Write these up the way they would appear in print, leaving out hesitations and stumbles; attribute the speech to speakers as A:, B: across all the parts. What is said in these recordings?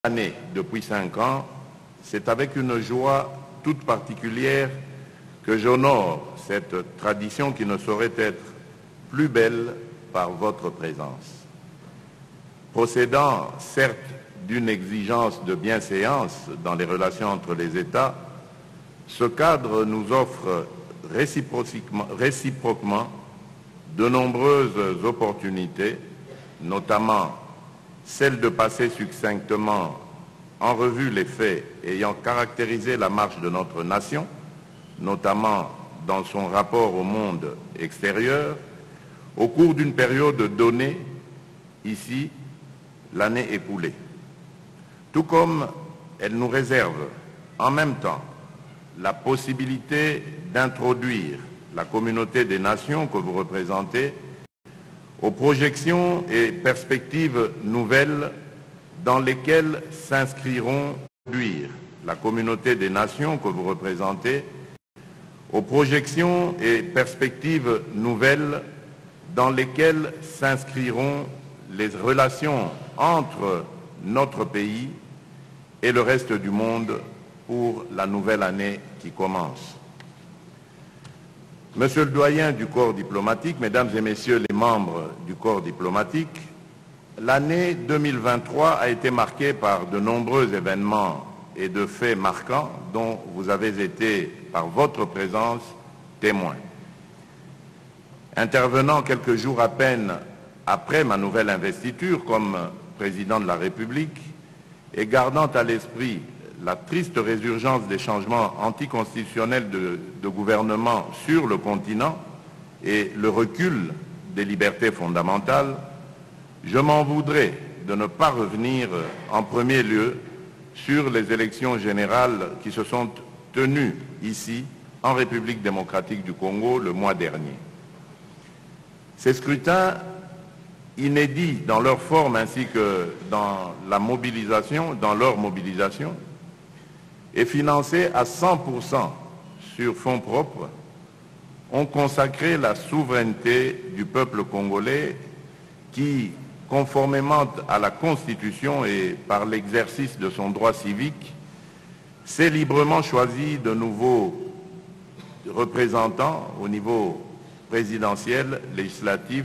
A: année depuis 5 ans, c'est avec une joie toute particulière que j'honore cette tradition qui ne saurait être plus belle par votre présence. Procédant certes d'une exigence de bienséance dans les relations entre les États, ce cadre nous offre réciproquement de nombreuses opportunités, notamment celle de passer succinctement en revue les faits ayant caractérisé la marche de notre nation, notamment dans son rapport au monde extérieur, au cours d'une période donnée, ici, l'année écoulée. Tout comme elle nous réserve en même temps la possibilité d'introduire la communauté des nations que vous représentez aux projections et perspectives nouvelles dans lesquelles s'inscriront la communauté des nations que vous représentez, aux projections et perspectives nouvelles dans lesquelles s'inscriront les relations entre notre pays et le reste du monde pour la nouvelle année qui commence. Monsieur le doyen du corps diplomatique, mesdames et messieurs les membres du corps diplomatique, l'année 2023 a été marquée par de nombreux événements et de faits marquants dont vous avez été, par votre présence, témoins. Intervenant quelques jours à peine après ma nouvelle investiture comme président de la République et gardant à l'esprit la triste résurgence des changements anticonstitutionnels de gouvernement sur le continent et le recul des libertés fondamentales, je m'en voudrais de ne pas revenir en premier lieu sur les élections générales qui se sont tenues ici, en République démocratique du Congo, le mois dernier. Ces scrutins, inédits dans leur forme ainsi que dans leur mobilisation, et financés à 100% sur fonds propres, ont consacré la souveraineté du peuple congolais qui, conformément à la Constitution et par l'exercice de son droit civique, s'est librement choisi de nouveaux représentants au niveau présidentiel, législatif,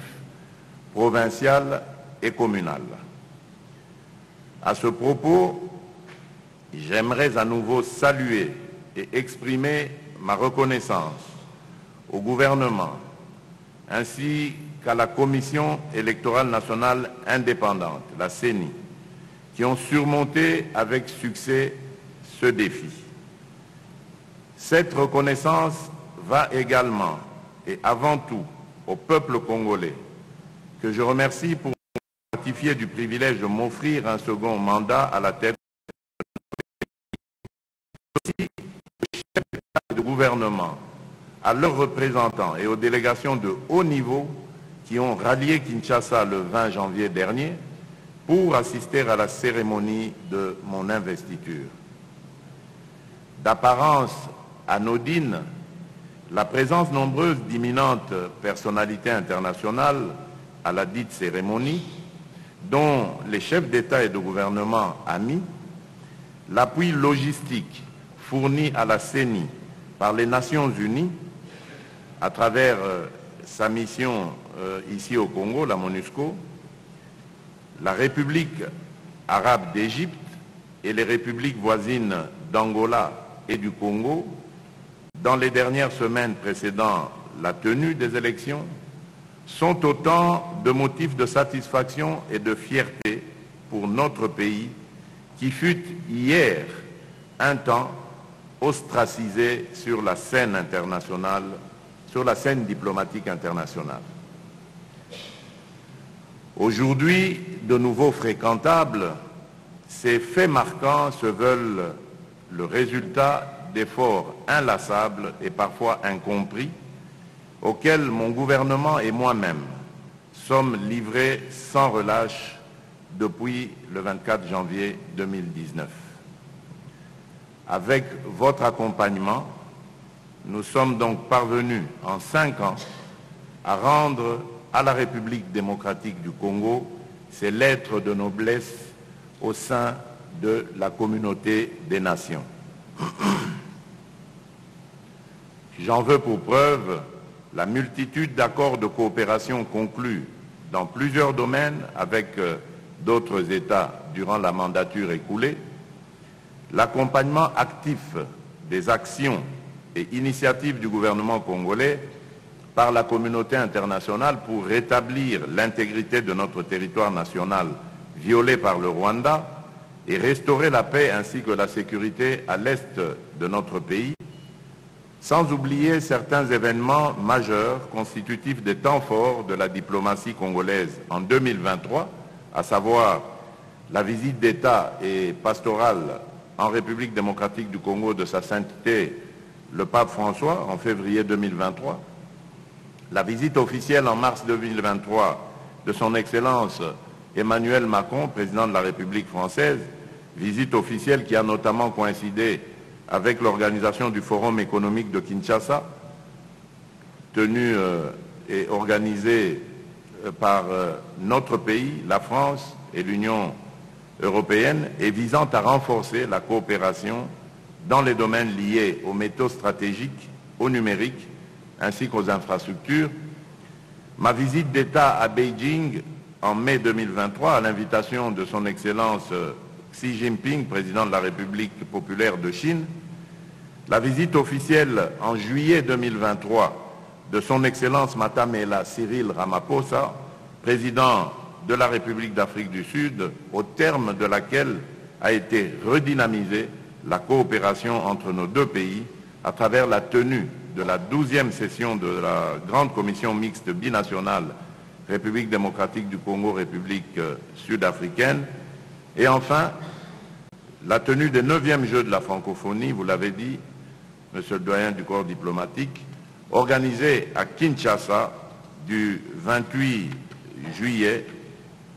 A: provincial et communal. À ce propos, j'aimerais à nouveau saluer et exprimer ma reconnaissance au gouvernement ainsi qu'à la Commission électorale nationale indépendante, la CENI, qui ont surmonté avec succès ce défi. Cette reconnaissance va également et avant tout au peuple congolais, que je remercie pour ratifier du privilège de m'offrir un second mandat à la tête aussi aux chefs d'État et de gouvernement, à leurs représentants et aux délégations de haut niveau qui ont rallié Kinshasa le 20 janvier dernier pour assister à la cérémonie de mon investiture. D'apparence anodine, la présence nombreuse d'imminentes personnalités internationales à la dite cérémonie, dont les chefs d'État et de gouvernement amis, l'appui logistique fourni à la CENI par les Nations Unies à travers sa mission ici au Congo, la MONUSCO, la République arabe d'Égypte et les républiques voisines d'Angola et du Congo, dans les dernières semaines précédant la tenue des élections, sont autant de motifs de satisfaction et de fierté pour notre pays qui fut hier un temps ostracisé sur la scène internationale, sur la scène diplomatique internationale. Aujourd'hui, de nouveau fréquentables, ces faits marquants se veulent le résultat d'efforts inlassables et parfois incompris auxquels mon gouvernement et moi-même sommes livrés sans relâche depuis le 24 janvier 2019. Avec votre accompagnement, nous sommes donc parvenus en 5 ans à rendre à la République démocratique du Congo ses lettres de noblesse au sein de la communauté des nations. J'en veux pour preuve la multitude d'accords de coopération conclus dans plusieurs domaines avec d'autres États durant la mandature écoulée, l'accompagnement actif des actions et initiatives du gouvernement congolais par la communauté internationale pour rétablir l'intégrité de notre territoire national violé par le Rwanda et restaurer la paix ainsi que la sécurité à l'est de notre pays, sans oublier certains événements majeurs constitutifs des temps forts de la diplomatie congolaise en 2023, à savoir la visite d'État et pastorale en République démocratique du Congo de sa sainteté le pape François en février 2023, la visite officielle en mars 2023 de son Excellence Emmanuel Macron, président de la République française, visite officielle qui a notamment coïncidé avec l'organisation du Forum économique de Kinshasa, tenu et organisé par notre pays, la France et l'Union européenne, et visant à renforcer la coopération dans les domaines liés aux métaux stratégiques, au numérique, ainsi qu'aux infrastructures. Ma visite d'État à Beijing en mai 2023, à l'invitation de son Excellence Xi Jinping, président de la République populaire de Chine, la visite officielle en juillet 2023 de son Excellence Matamela Cyril Ramaphosa, président de la République d'Afrique du Sud, au terme de laquelle a été redynamisée la coopération entre nos deux pays à travers la tenue de la 12e session de la Grande Commission mixte binationale République démocratique du Congo, République sud-africaine, et enfin la tenue des 9e Jeux de la francophonie, vous l'avez dit, Monsieur le doyen du corps diplomatique, organisés à Kinshasa du 28 juillet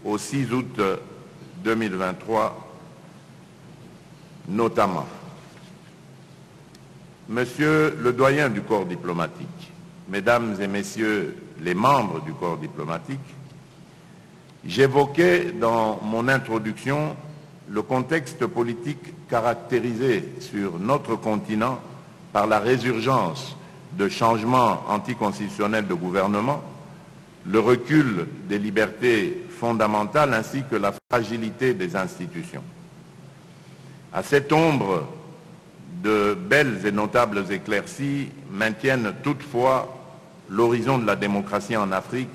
A: au 6 août 2023 notamment. Monsieur le doyen du corps diplomatique, mesdames et messieurs les membres du corps diplomatique, j'évoquais dans mon introduction le contexte politique caractérisé sur notre continent par la résurgence de changements anticonstitutionnels de gouvernement, le recul des libertés fondamentales ainsi que la fragilité des institutions. À cette ombre, de belles et notables éclaircies maintiennent toutefois l'horizon de la démocratie en Afrique,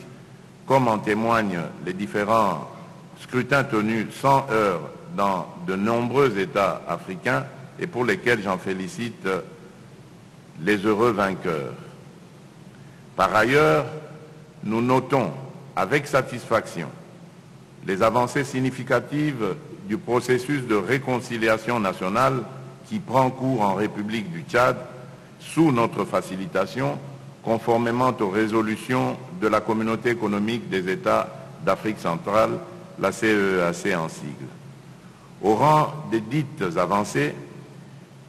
A: comme en témoignent les différents scrutins tenus sans heurts dans de nombreux États africains et pour lesquels j'en félicite les heureux vainqueurs. Par ailleurs, nous notons avec satisfaction les avancées significatives du processus de réconciliation nationale qui prend cours en République du Tchad sous notre facilitation, conformément aux résolutions de la Communauté économique des États d'Afrique centrale, la CEEAC en sigle. Au rang des dites avancées,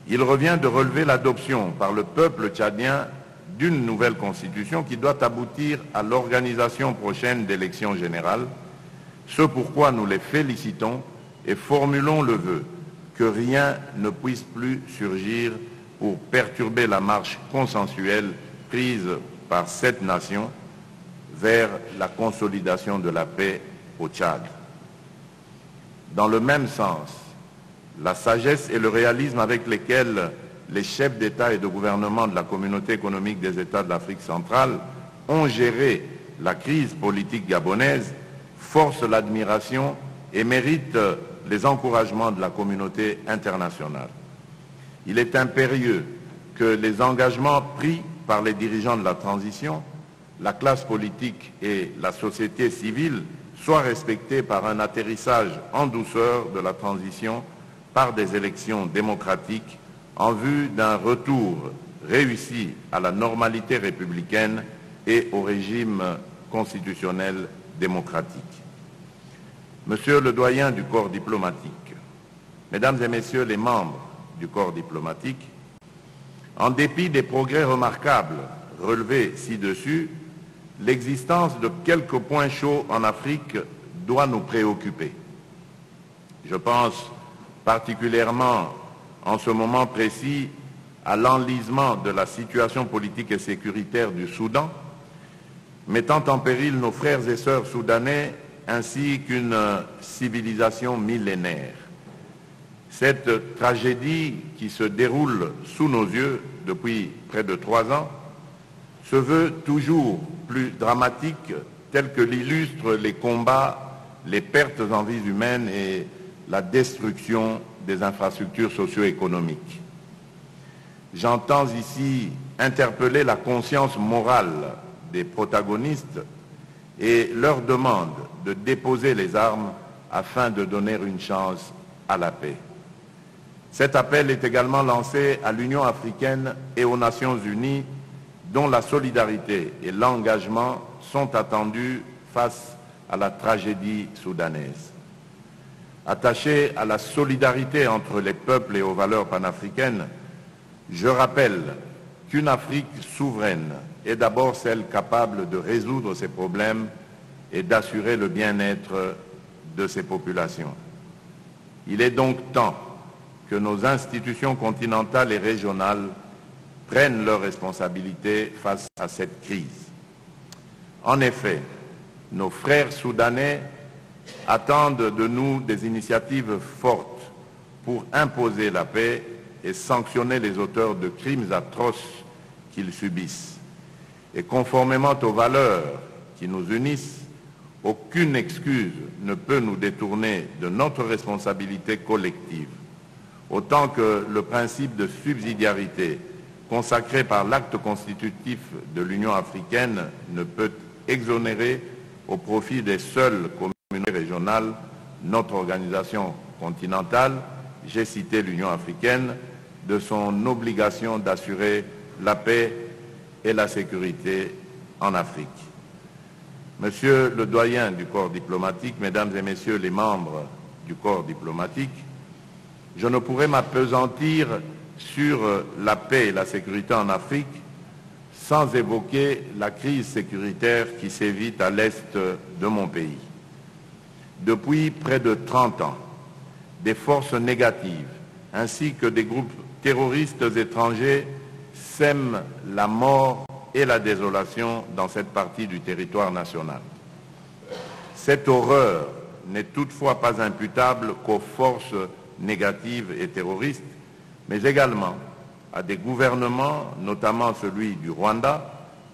A: il revient de relever l'adoption par le peuple tchadien d'une nouvelle constitution qui doit aboutir à l'organisation prochaine d'élections générales, ce pourquoi nous les félicitons et formulons le vœu que rien ne puisse plus surgir pour perturber la marche consensuelle prise par cette nation vers la consolidation de la paix au Tchad. Dans le même sens, la sagesse et le réalisme avec lesquels les chefs d'État et de gouvernement de la Communauté économique des États de l'Afrique centrale ont géré la crise politique gabonaise forcent l'admiration et méritent les encouragements de la communauté internationale. Il est impérieux que les engagements pris par les dirigeants de la transition, la classe politique et la société civile soient respectés par un atterrissage en douceur de la transition par des élections démocratiques en vue d'un retour réussi à la normalité républicaine et au régime constitutionnel démocratique. Monsieur le doyen du corps diplomatique, mesdames et messieurs les membres du corps diplomatique, en dépit des progrès remarquables relevés ci-dessus, l'existence de quelques points chauds en Afrique doit nous préoccuper. Je pense particulièrement en ce moment précis à l'enlisement de la situation politique et sécuritaire du Soudan, mettant en péril nos frères et sœurs soudanais ainsi qu'une civilisation millénaire. Cette tragédie qui se déroule sous nos yeux depuis près de 3 ans se veut toujours plus dramatique, tel que l'illustrent les combats, les pertes en vies humaines et la destruction des infrastructures socio-économiques. J'entends ici interpeller la conscience morale des protagonistes et leur demande de déposer les armes afin de donner une chance à la paix. Cet appel est également lancé à l'Union africaine et aux Nations unies, dont la solidarité et l'engagement sont attendus face à la tragédie soudanaise. Attaché à la solidarité entre les peuples et aux valeurs panafricaines, je rappelle qu'une Afrique souveraine est d'abord celle capable de résoudre ses problèmes et d'assurer le bien-être de ses populations. Il est donc temps que nos institutions continentales et régionales prennent leurs responsabilités face à cette crise. En effet, nos frères soudanais attendent de nous des initiatives fortes pour imposer la paix et sanctionner les auteurs de crimes atroces qu'ils subissent. Et conformément aux valeurs qui nous unissent, aucune excuse ne peut nous détourner de notre responsabilité collective, autant que le principe de subsidiarité consacré par l'acte constitutif de l'Union africaine ne peut exonérer au profit des seules communautés régionales notre organisation continentale, j'ai cité l'Union africaine, de son obligation d'assurer la paix et la sécurité en Afrique. Monsieur le doyen du corps diplomatique, mesdames et messieurs les membres du corps diplomatique, je ne pourrais m'appesantir sur la paix et la sécurité en Afrique sans évoquer la crise sécuritaire qui sévit à l'est de mon pays. Depuis près de 30 ans, des forces négatives ainsi que des groupes terroristes étrangers sèment la mort et la désolation dans cette partie du territoire national. Cette horreur n'est toutefois pas imputable qu'aux forces négatives et terroristes, mais également à des gouvernements, notamment celui du Rwanda,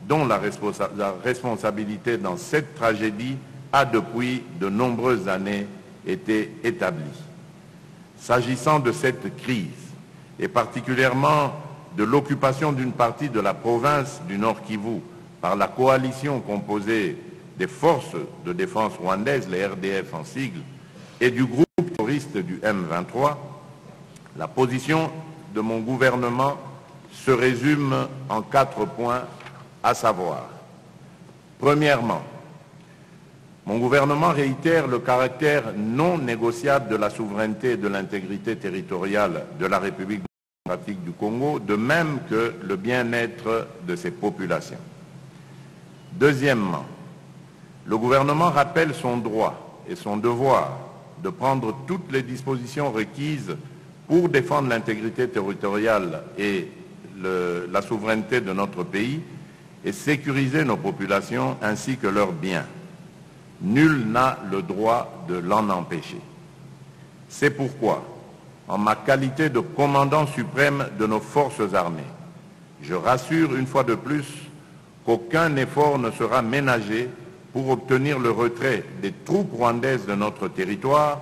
A: dont la responsabilité dans cette tragédie a depuis de nombreuses années été établie. S'agissant de cette crise, et particulièrement de l'occupation d'une partie de la province du Nord Kivu par la coalition composée des forces de défense rwandaises, les RDF en sigle, et du groupe terroriste du M23, la position de mon gouvernement se résume en 4 points, à savoir: premièrement, mon gouvernement réitère le caractère non négociable de la souveraineté et de l'intégrité territoriale de la République démocratique du Congo, de même que le bien-être de ses populations. Deuxièmement, le gouvernement rappelle son droit et son devoir de prendre toutes les dispositions requises pour défendre l'intégrité territoriale et la souveraineté de notre pays et sécuriser nos populations ainsi que leurs biens. Nul n'a le droit de l'en empêcher. C'est pourquoi, en ma qualité de commandant suprême de nos forces armées, je rassure une fois de plus qu'aucun effort ne sera ménagé pour obtenir le retrait des troupes rwandaises de notre territoire,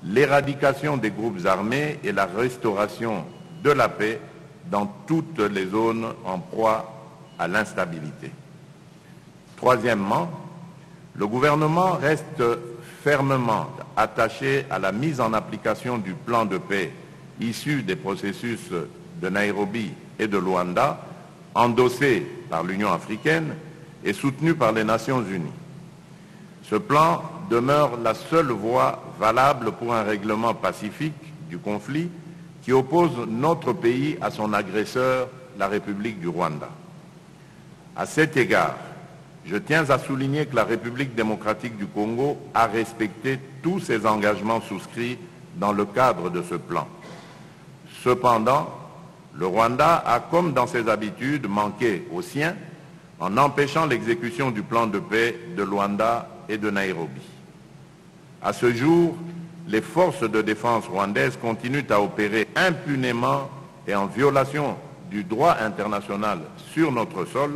A: l'éradication des groupes armés et la restauration de la paix dans toutes les zones en proie à l'instabilité. Troisièmement, le gouvernement reste fermement attaché à la mise en application du plan de paix issu des processus de Nairobi et de Luanda, endossé par l'Union africaine et soutenu par les Nations unies. Ce plan demeure la seule voie valable pour un règlement pacifique du conflit qui oppose notre pays à son agresseur, la République du Rwanda. À cet égard, je tiens à souligner que la République démocratique du Congo a respecté tous ses engagements souscrits dans le cadre de ce plan. Cependant, le Rwanda a, comme dans ses habitudes, manqué aux siens en empêchant l'exécution du plan de paix de Luanda et de Nairobi. À ce jour, les forces de défense rwandaises continuent à opérer impunément et en violation du droit international sur notre sol,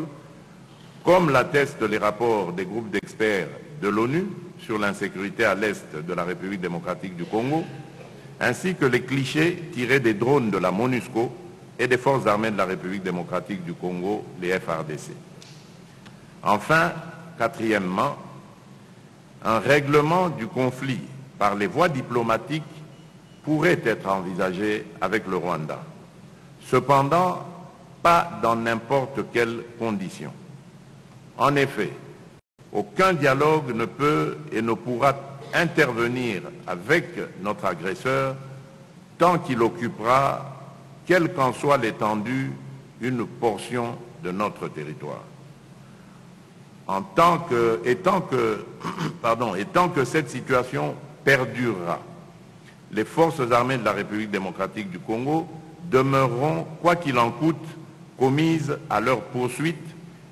A: comme l'attestent les rapports des groupes d'experts de l'ONU sur l'insécurité à l'est de la République démocratique du Congo, ainsi que les clichés tirés des drones de la MONUSCO et des forces armées de la République démocratique du Congo, les FARDC. Enfin, quatrièmement, un règlement du conflit par les voies diplomatiques pourrait être envisagé avec le Rwanda. Cependant, pas dans n'importe quelles conditions. En effet, aucun dialogue ne peut et ne pourra intervenir avec notre agresseur tant qu'il occupera, quelle qu'en soit l'étendue, une portion de notre territoire. Et tant que cette situation perdurera, les forces armées de la République démocratique du Congo demeureront, quoi qu'il en coûte, commises à leur poursuite,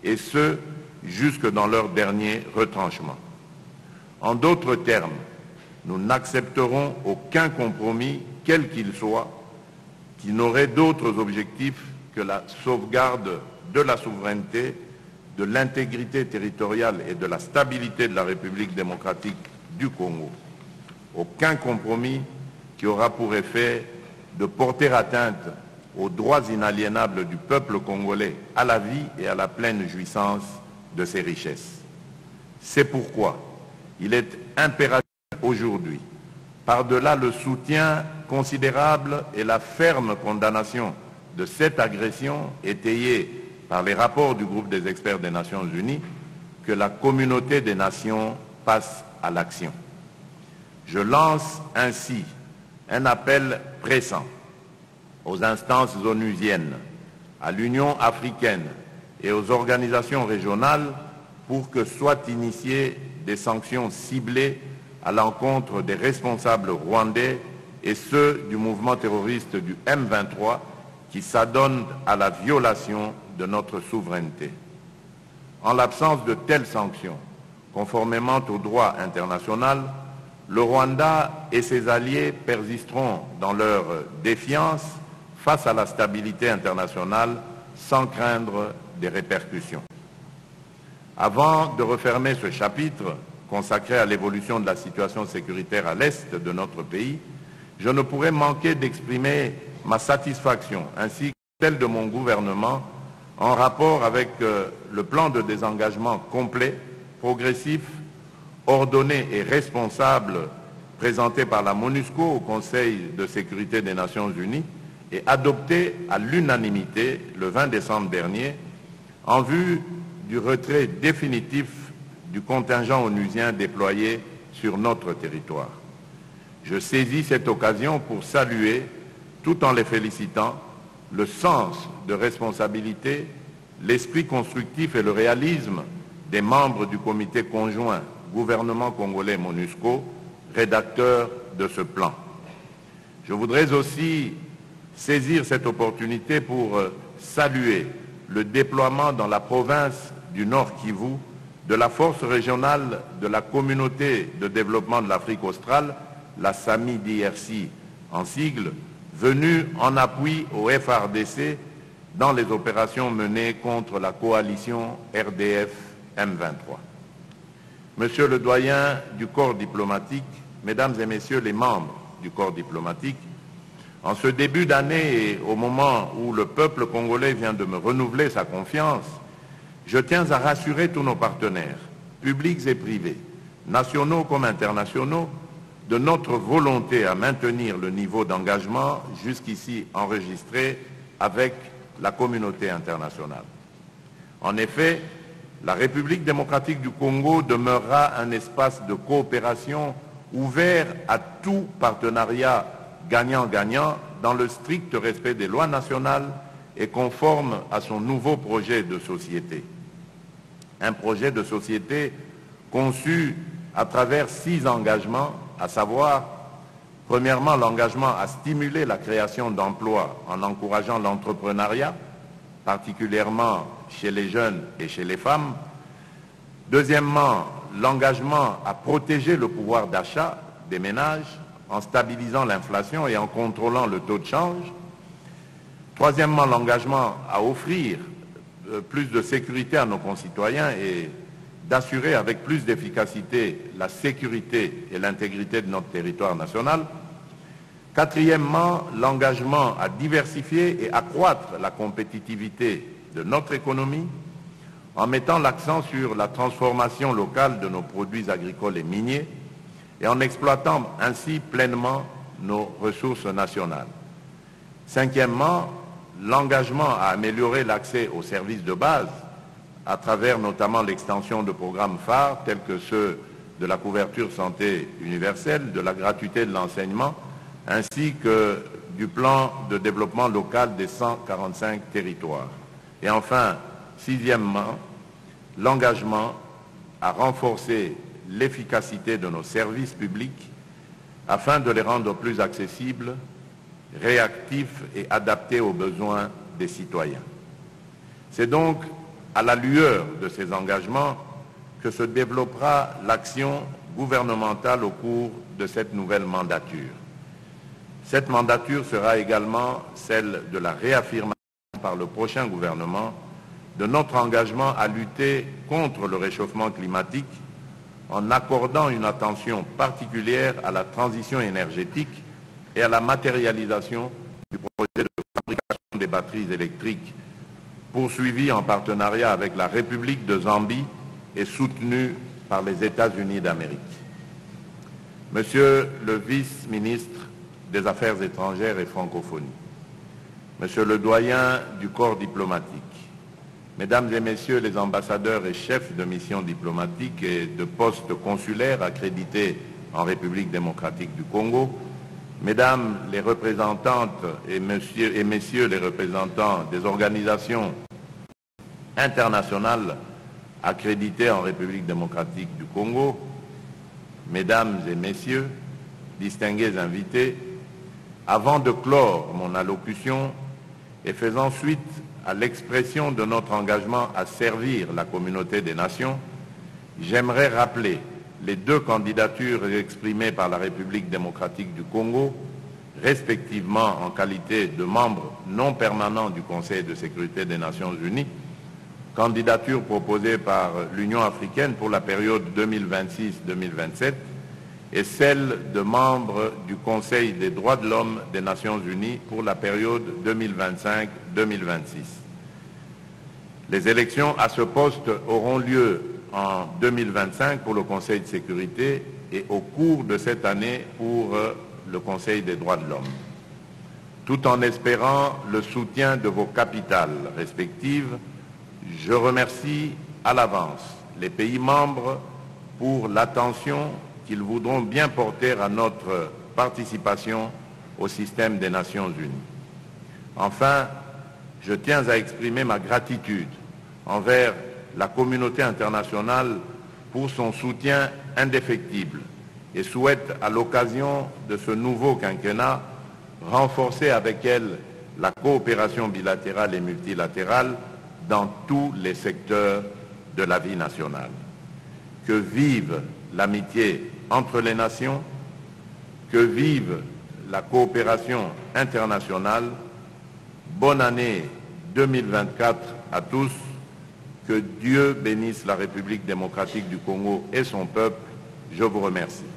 A: et ce, jusque dans leur dernier retranchement. En d'autres termes, nous n'accepterons aucun compromis, quel qu'il soit, qui n'aurait d'autres objectifs que la sauvegarde de la souveraineté, de l'intégrité territoriale et de la stabilité de la République démocratique du Congo. Aucun compromis qui aura pour effet de porter atteinte aux droits inaliénables du peuple congolais à la vie et à la pleine jouissance de ses richesses. C'est pourquoi il est impératif aujourd'hui, par-delà le soutien considérable et la ferme condamnation de cette agression étayée par les rapports du groupe des experts des Nations Unies, que la communauté des nations passe à l'action. Je lance ainsi un appel pressant aux instances onusiennes, à l'Union africaine et aux organisations régionales pour que soient initiées des sanctions ciblées à l'encontre des responsables rwandais et ceux du mouvement terroriste du M23 qui s'adonnent à la violation de notre souveraineté. En l'absence de telles sanctions, conformément au droit international, le Rwanda et ses alliés persisteront dans leur défiance face à la stabilité internationale sans craindre des répercussions. Avant de refermer ce chapitre consacré à l'évolution de la situation sécuritaire à l'est de notre pays, je ne pourrais manquer d'exprimer ma satisfaction ainsi que celle de mon gouvernement en rapport avec le plan de désengagement complet, progressif, ordonné et responsable présenté par la MONUSCO au Conseil de sécurité des Nations Unies et adopté à l'unanimité le 20 décembre dernier en vue du retrait définitif du contingent onusien déployé sur notre territoire. Je saisis cette occasion pour saluer, tout en les félicitant, le sens de responsabilité, l'esprit constructif et le réalisme des membres du comité conjoint gouvernement congolais MONUSCO, rédacteur de ce plan. Je voudrais aussi saisir cette opportunité pour saluer le déploiement dans la province du Nord Kivu de la force régionale de la communauté de développement de l'Afrique australe, la SAMI-DRC en sigle, venue en appui au FARDC dans les opérations menées contre la coalition RDF M23. Monsieur le doyen du corps diplomatique, mesdames et messieurs les membres du corps diplomatique, en ce début d'année et au moment où le peuple congolais vient de me renouveler sa confiance, je tiens à rassurer tous nos partenaires, publics et privés, nationaux comme internationaux, de notre volonté à maintenir le niveau d'engagement jusqu'ici enregistré avec la communauté internationale. En effet, la République démocratique du Congo demeurera un espace de coopération ouvert à tout partenariat gagnant-gagnant dans le strict respect des lois nationales et conforme à son nouveau projet de société. Un projet de société conçu à travers 6 engagements, à savoir Premièrement, l'engagement à stimuler la création d'emplois en encourageant l'entrepreneuriat, particulièrement chez les jeunes et chez les femmes. Deuxièmement, l'engagement à protéger le pouvoir d'achat des ménages en stabilisant l'inflation et en contrôlant le taux de change. Troisièmement, l'engagement à offrir plus de sécurité à nos concitoyens et d'assurer avec plus d'efficacité la sécurité et l'intégrité de notre territoire national. Quatrièmement, l'engagement à diversifier et accroître la compétitivité de notre économie en mettant l'accent sur la transformation locale de nos produits agricoles et miniers et en exploitant ainsi pleinement nos ressources nationales. Cinquièmement, l'engagement à améliorer l'accès aux services de base à travers notamment l'extension de programmes phares tels que ceux de la couverture santé universelle, de la gratuité de l'enseignement, ainsi que du plan de développement local des 145 territoires. Et enfin, sixièmement, l'engagement à renforcer l'efficacité de nos services publics afin de les rendre plus accessibles, réactifs et adaptés aux besoins des citoyens. C'est donc à la lueur de ces engagements que se développera l'action gouvernementale au cours de cette nouvelle mandature. Cette mandature sera également celle de la réaffirmation par le prochain gouvernement de notre engagement à lutter contre le réchauffement climatique en accordant une attention particulière à la transition énergétique et à la matérialisation du projet de fabrication des batteries électriques poursuivi en partenariat avec la République de Zambie et soutenu par les États-Unis d'Amérique. Monsieur le vice-ministre des Affaires étrangères et francophonie, Monsieur le doyen du corps diplomatique, Mesdames et Messieurs les ambassadeurs et chefs de mission diplomatique et de postes consulaires accrédités en République démocratique du Congo, Mesdames les représentantes et Messieurs les représentants des organisations internationales accréditées en République démocratique du Congo, Mesdames et Messieurs, distingués invités, avant de clore mon allocution et faisant suite à l'expression de notre engagement à servir la communauté des nations, j'aimerais rappeler les deux candidatures exprimées par la République démocratique du Congo, respectivement en qualité de membre non permanent du Conseil de sécurité des Nations Unies, candidature proposée par l'Union africaine pour la période 2026-2027 et celle de membre du Conseil des droits de l'homme des Nations Unies pour la période 2025-2026. Les élections à ce poste auront lieu en 2025 pour le Conseil de sécurité et au cours de cette année pour le Conseil des droits de l'homme. Tout en espérant le soutien de vos capitales respectives, je remercie à l'avance les pays membres pour l'attention qu'ils voudront bien porter à notre participation au système des Nations Unies. Enfin, je tiens à exprimer ma gratitude envers la communauté internationale pour son soutien indéfectible et souhaite, à l'occasion de ce nouveau quinquennat, renforcer avec elle la coopération bilatérale et multilatérale dans tous les secteurs de la vie nationale. Que vive l'amitié entre les nations, que vive la coopération internationale. Bonne année 2024 à tous. Que Dieu bénisse la République démocratique du Congo et son peuple. Je vous remercie.